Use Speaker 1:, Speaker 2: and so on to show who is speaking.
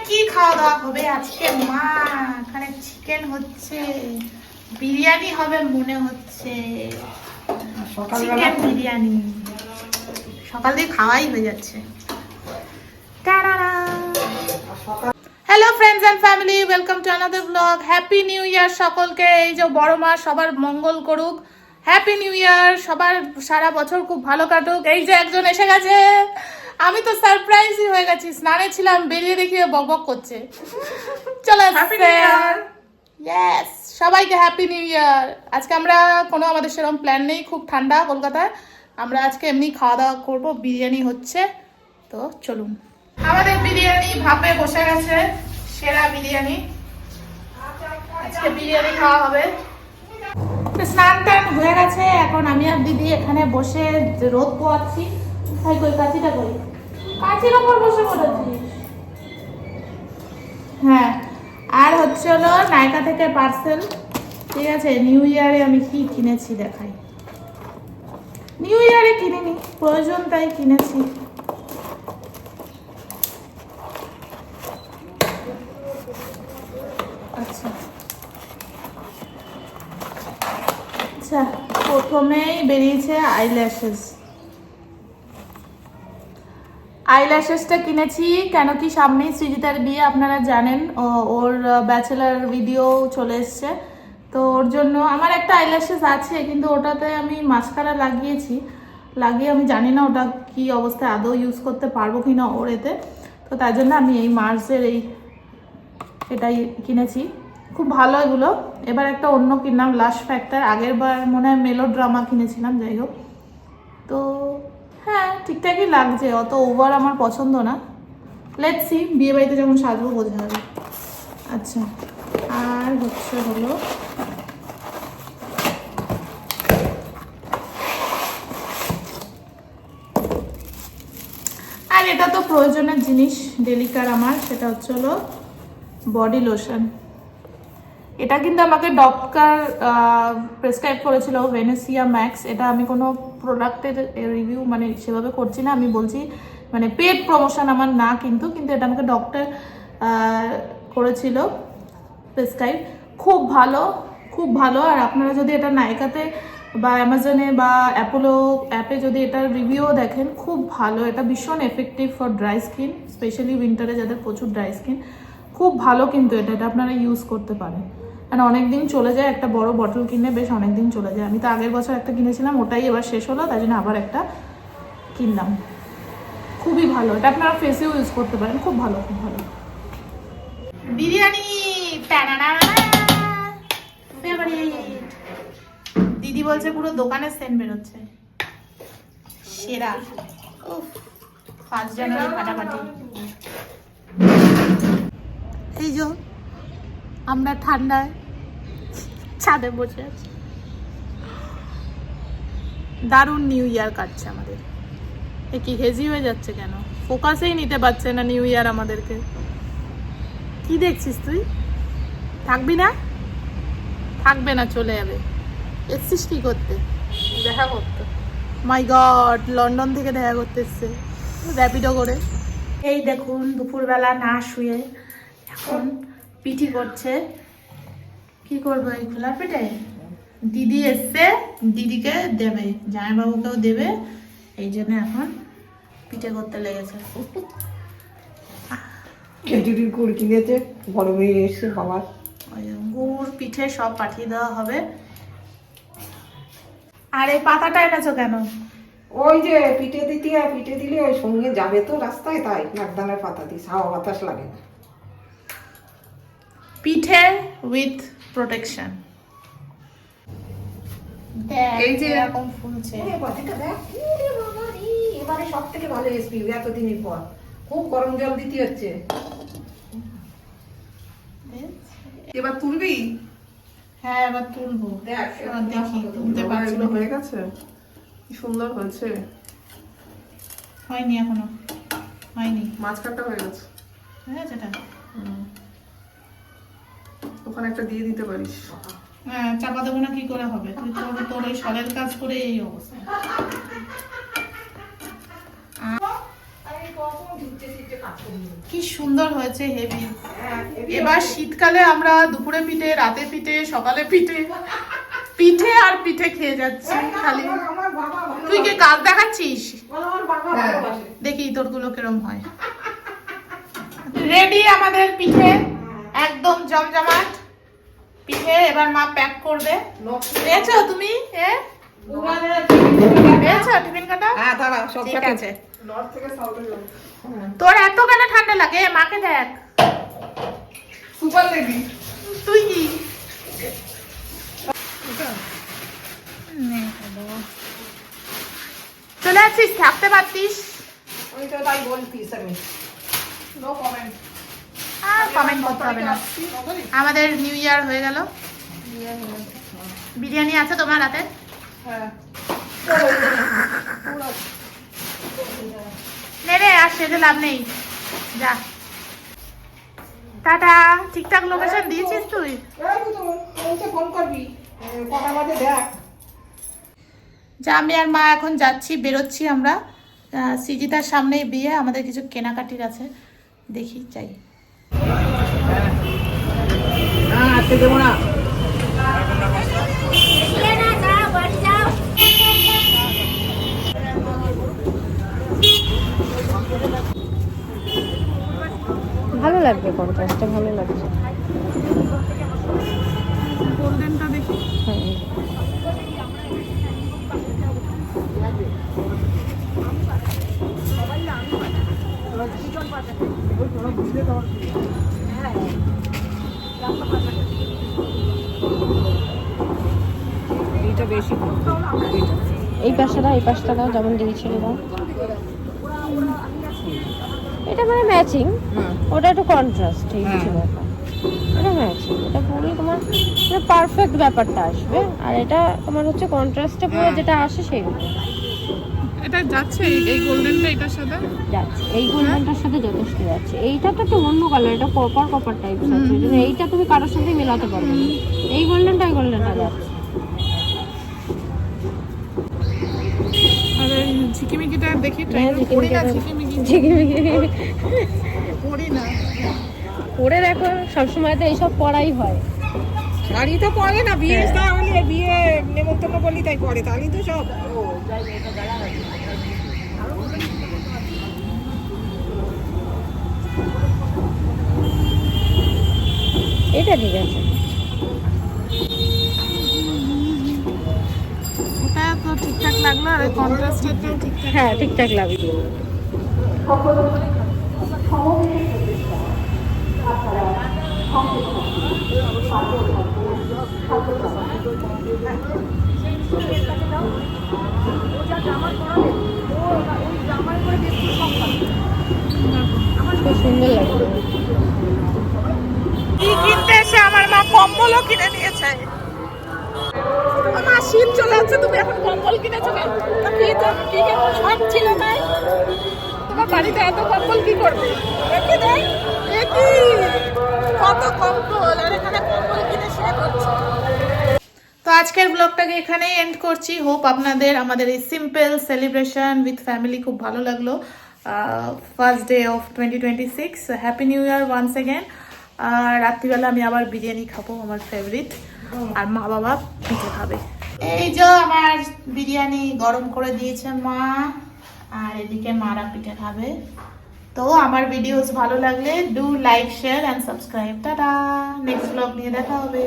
Speaker 1: কি খাওয়া দাওয়া হবে আজকে? মা এখানে চিকেন হচ্ছে, বিরিয়ানি হবে মনে হচ্ছে। চিকেন বিরিয়ানি সকাল দিয়ে খাওয়াই হয়ে যাচ্ছে। Hello friends and family, welcome to another blog. Happy new year সকলকে। এই যে বড় মা সবার মঙ্গল করুক। হ্যাপি নিউ ইয়ার, সবার সারা বছর খুব ভালো কাটুক। এই যে একজন এসে গেছে, আমি তো সারপ্রাইজই হয়ে গেছি। স্নানে ছিলাম, বেরিয়ে দেখি বকবক করছে। চলো হ্যাপি নিউ ইয়ার। ইয়েস, সবাইকে হ্যাপি নিউ ইয়ার। আজকে আমরা কোনো আমাদের সেরকম প্ল্যান নেই, খুব ঠান্ডা কলকাতায়। আমরা আজকে এমনি খাওয়া দাওয়া করবো, বিরিয়ানি হচ্ছে। তো চলুন, আমাদের বিরিয়ানি ভাপে বসে গেছে, সেরা বিরিয়ানি। আজকে বিরিয়ানি খাওয়া হবে। স্নান টান হয়ে গেছে, এখন আমি আর দিদি এখানে বসে রোদ পোয়াচ্ছি। তাই কই কাঁচিটা কই, কাঁচির ওপর বসে পড়েছি। হ্যাঁ, আর হচ্ছে হলো নায়কা থেকে পার্সেল। ঠিক আছে, নিউ ইয়ারে আমি কি কিনেছি দেখাই। নিউ ইয়ারে কিনিনি, প্রয়োজন তাই কিনেছি। আচ্ছা আচ্ছা, প্রথমেই বেরিয়েছে আইল্যাশেসটা কিনেছি। কেন কি সামনেই সৃজিতার বিয়ে, আপনারা জানেন। ওর ব্যাচেলার ভিডিও চলে এসছে, তো ওর জন্য আমার একটা আইল্যাশেস আছে, কিন্তু ওটাতে আমি মাস্কারা লাগিয়ে আমি জানি না ওটা কি অবস্থায়, আদৌ ইউজ করতে পারবো কিনা ওর এতে। তো তাই জন্য আমি এই মার্সের এটাই কিনেছি। খুব ভালো এগুলো। এবার একটা অন্য কিনলাম, লাশ ফ্যাক্টর। আগের বার মনে হয় মেলোড্রামা কিনেছিলাম, যাই হোক। তো হ্যাঁ, ঠিকঠাকই লাগছে, অত ওভার আমার পছন্দ না। লেটস সি, বিয়ে বাড়িতে যখন সাজবো বোঝা যাবে। আচ্ছা, আর হচ্ছে হলো আর এটা তো প্রয়োজনের জিনিস ডেলিকার আমার, সেটা হচ্ছে হলো বডি লোশন। এটা কিন্তু আমাকে ডক্টর প্রেসক্রাইব করেছিল, ভেনেসিয়া ম্যাক্স। এটা আমি কোনো প্রোডাক্টের রিভিউ মানে সেভাবে করছি না, আমি বলছি মানে পেড প্রমোশন আমার না, কিন্তু এটা আমাকে ডক্টর করেছিল প্রেসক্রাইব। খুব ভালো, খুব ভালো। আর আপনারা যদি এটা নাইকাতে বা অ্যামাজনে বা অ্যাপোলো অ্যাপে যদি এটার রিভিউ দেখেন, খুব ভালো। এটা ভীষণ effective for dry skin, specially উইন্টারে যাদের প্রচুর ড্রাই স্কিন। খুব ভালো, কিন্তু এটা আপনারা ইউজ করতে পারেন। মানে অনেক দিন চলে যায়, একটা বড় বটল কিনে বেশ অনেক দিন চলে যায়। আমি তো আগের বছর একটা কিনেছিলাম, ওটাই এবার শেষ হলো, তাই জন্য আবার একটা কিনলাম। খুবই ভালো, এটা আপনারা ফেসেও ইউজ করতে পারেন। খুব ভালো, খুব ভালো। বিরিয়ানি দিদি বলছে পুরো দোকানের সেন্ট বেরোচ্ছে, সেরা। ফার্স্ট জানুয়ারি ফাটাফাটি। এই যে আমরা ঠান্ডায় ছাদে বসে আছি, দারুণ নিউ ইয়ার কাটছে আমাদের। এ কি হেজি হয়ে যাচ্ছে কেন? ফোকাসেই নিতে পারছে না নিউ ইয়ার আমাদেরকে। কি দেখছিস তুই? থাকবি না? থাকবে না, চলে যাবে। এসছিস কি করতে? দেখা করতে। মাই গড, লন্ডন থেকে দেখা করতে এসছে র্যাপিডো করে। এই দেখুন, দুপুরবেলা না শুয়ে এখন পিঠি করছে। কি করবো এই খোলা পেটে? দিদি এসছে, দিদিকে দেবে, জামাইবাবুকেও দেবে, এই জন্য এখন পিঠে করতে লেগেছে।
Speaker 2: খেজুরির গুড় কিনেছে, বড় মেয়ে এসছে বাবার।
Speaker 1: গুড় পিঠে সব পাঠিয়ে দেওয়া হবে। আর এই পাতাটা এনেছো কেন?
Speaker 2: ওই যে পিঠে দিলে ওই সঙ্গে যাবে তো রাস্তায়, তাই নাকদানের পাতা দিস, হাওয়া বাতাস লাগে না।
Speaker 1: পিঠে উইথ প্রোটেকশন। এই যে এরকম ফুলছে,
Speaker 2: এবারে সব থেকে ভালো এসপি এতদিনের পর। খুব গরম জল দিতে হচ্ছে। এবার তুলবি?
Speaker 1: হ্যাঁ এবার তুলবো। এবার দেখি তুলতে পারছি।
Speaker 2: হয়ে গেছে, কি সুন্দর হয়েছে।
Speaker 1: হয়নি এখনো, হয়নি।
Speaker 2: মাছ কাটা হয়ে গেছে,
Speaker 1: হয়ে গেছে এটা।
Speaker 2: ওখানে একটা দিয়ে দিতে পারিস।
Speaker 1: হ্যাঁ, চাপা দেবো না, কি করে হবে? তুই তোর ওই শখের কাজ করে এই অবস্থা।
Speaker 2: কখন ঢুকতে ঢুকতে কাজ করি।
Speaker 1: কি সুন্দর হয়েছে, হেভি।
Speaker 2: হ্যাঁ,
Speaker 1: এবার শীতকালে আমরা দুপুরে পিঠে, রাতে পিঠে, সকালে পিঠে, পিঠে আর পিঠে খেয়ে যাচ্ছি খালি।
Speaker 2: আমার বাবা
Speaker 1: তুই কি কাজ দেখাচ্ছিস?
Speaker 2: আমার বাবা ভালোবাসে।
Speaker 1: দেখি তোর গুলো কিরম হয়। রেডি আমাদের পিঠে, একদম জমজমাট পিঠে। এবার মা প্যাক করবে। পেয়েছো তুমি? পেয়েছো টিফিন কাটা?
Speaker 2: হ্যাঁ দাঁড়া, সব
Speaker 1: ঠিক আছে।
Speaker 2: নর্থ থেকে সাউথে যাবো।
Speaker 1: তোর এত কেন ঠান্ডা লাগে? মাকে দেখ।
Speaker 2: Super lady.
Speaker 1: তুই কি চলে আসছিস? থাকতে পারতিস।
Speaker 2: আমি তো তাই বলতিস আমি। No comment.
Speaker 1: আর কমেন্ট করতে হবে না। আমাদের নিউ ইয়ার হয়ে গেল। বিরিয়ানি আছে তোমার হাতে?
Speaker 2: হ্যাঁ।
Speaker 1: নে রে, আর সেজে লাভ নেই, যা। টাটা। ঠিকঠাক লোকেশন দিয়েছিস তুই?
Speaker 2: ফোন করবি কটা বাজে দেখ।
Speaker 1: যা, আমি আর মা এখন যাচ্ছি, বেরোচ্ছি আমরা। সৃজিতার সামনেই বিয়ে, আমাদের কিছু কেনাকাটির আছে, দেখি চাই।
Speaker 2: আজকে দেবো না।
Speaker 3: ভালো লাগবে, কন্ট্রাস্টটা ভালো লাগছে।
Speaker 1: গোল্ডেনটা দেখি।
Speaker 3: হ্যাঁ,
Speaker 2: এইটা বেশি।
Speaker 3: এই পাশটা দাও যেমন দিয়েছিল দাও। এটা মানে ম্যাচিং, ওটা একটু কন্ট্রাস্ট, এই কিছু ব্যাপার। এটা ম্যাচিং, এটা পুরোই তোমার পারফেক্ট ব্যাপারটা আসবে। আর এটা তোমার হচ্ছে কন্ট্রাস্টে পুরো যেটা আসে সেইগুলো
Speaker 1: এটা যাচ্ছে, এই গোল্ডেনটা এটার সাথে
Speaker 3: যাচ্ছে। এই গোল্ডেনটার সাথে যথেষ্ট যাচ্ছে। এইটা তো একটু অন্য কালার, এটা কপার টাইপ আছে, এইটা তুমি কারোর সাথে মেলাতে পারবে না। এই গোল্ডেনটা যাচ্ছে।
Speaker 1: আর ঝিকিমিকিটা দেখি,
Speaker 3: হ্যাঁ, ঝিকিমিকি
Speaker 1: করি না।
Speaker 3: পরে দেখো, সবসময় তো এইসব পড়াই হয়।
Speaker 2: শাড়ি তো পরে না, বিয়ে তাহলে বিয়ে নেমন্তন্ন করলি তাই পরে, তাহলে তো সব।
Speaker 3: এটা ঠিক আছে,
Speaker 1: ওটা তো ঠিকঠাক লাগলো, আর কন্ট্রাস্টটাও ঠিকঠাক।
Speaker 3: হ্যাঁ ঠিকঠাক লাগবে। খুব সুন্দর লাগবে।
Speaker 1: কি কিনতে এসে আমার মা কম্বলও কিনে নিয়েছে। আমার শীত চলে যাচ্ছে, তুমি এখন কম্বল কিনেছো কেন? কি তো কি সব ছিল না, তোমার বাড়িতে এত কম্বল কি করবে? দেখি দেখ, দেখি কত কম্বল, আর এখানে কম্বল কিনে শেষ হচ্ছে। তো আজকের ব্লগটাকে এখানেই এন্ড করছি। হোপ আপনাদের আমাদের এই সিম্পল সেলিব্রেশন উইথ ফ্যামিলি খুব ভালো লাগলো। First day of 2026, happy new year once again. আর রাত্রিবেলা আমি আবার বিরিয়ানি খাবো, আমার ফেভারিট। আর মা বাবা পিঠে খাবে। এই যে আমার বিরিয়ানি গরম করে দিয়েছে মা, আর এদিকে মারা পিঠে খাবে। তো আমার ভিডিওস ভালো লাগলে do like, share and subscribe. Tata, next blog নিয়ে দেখা হবে।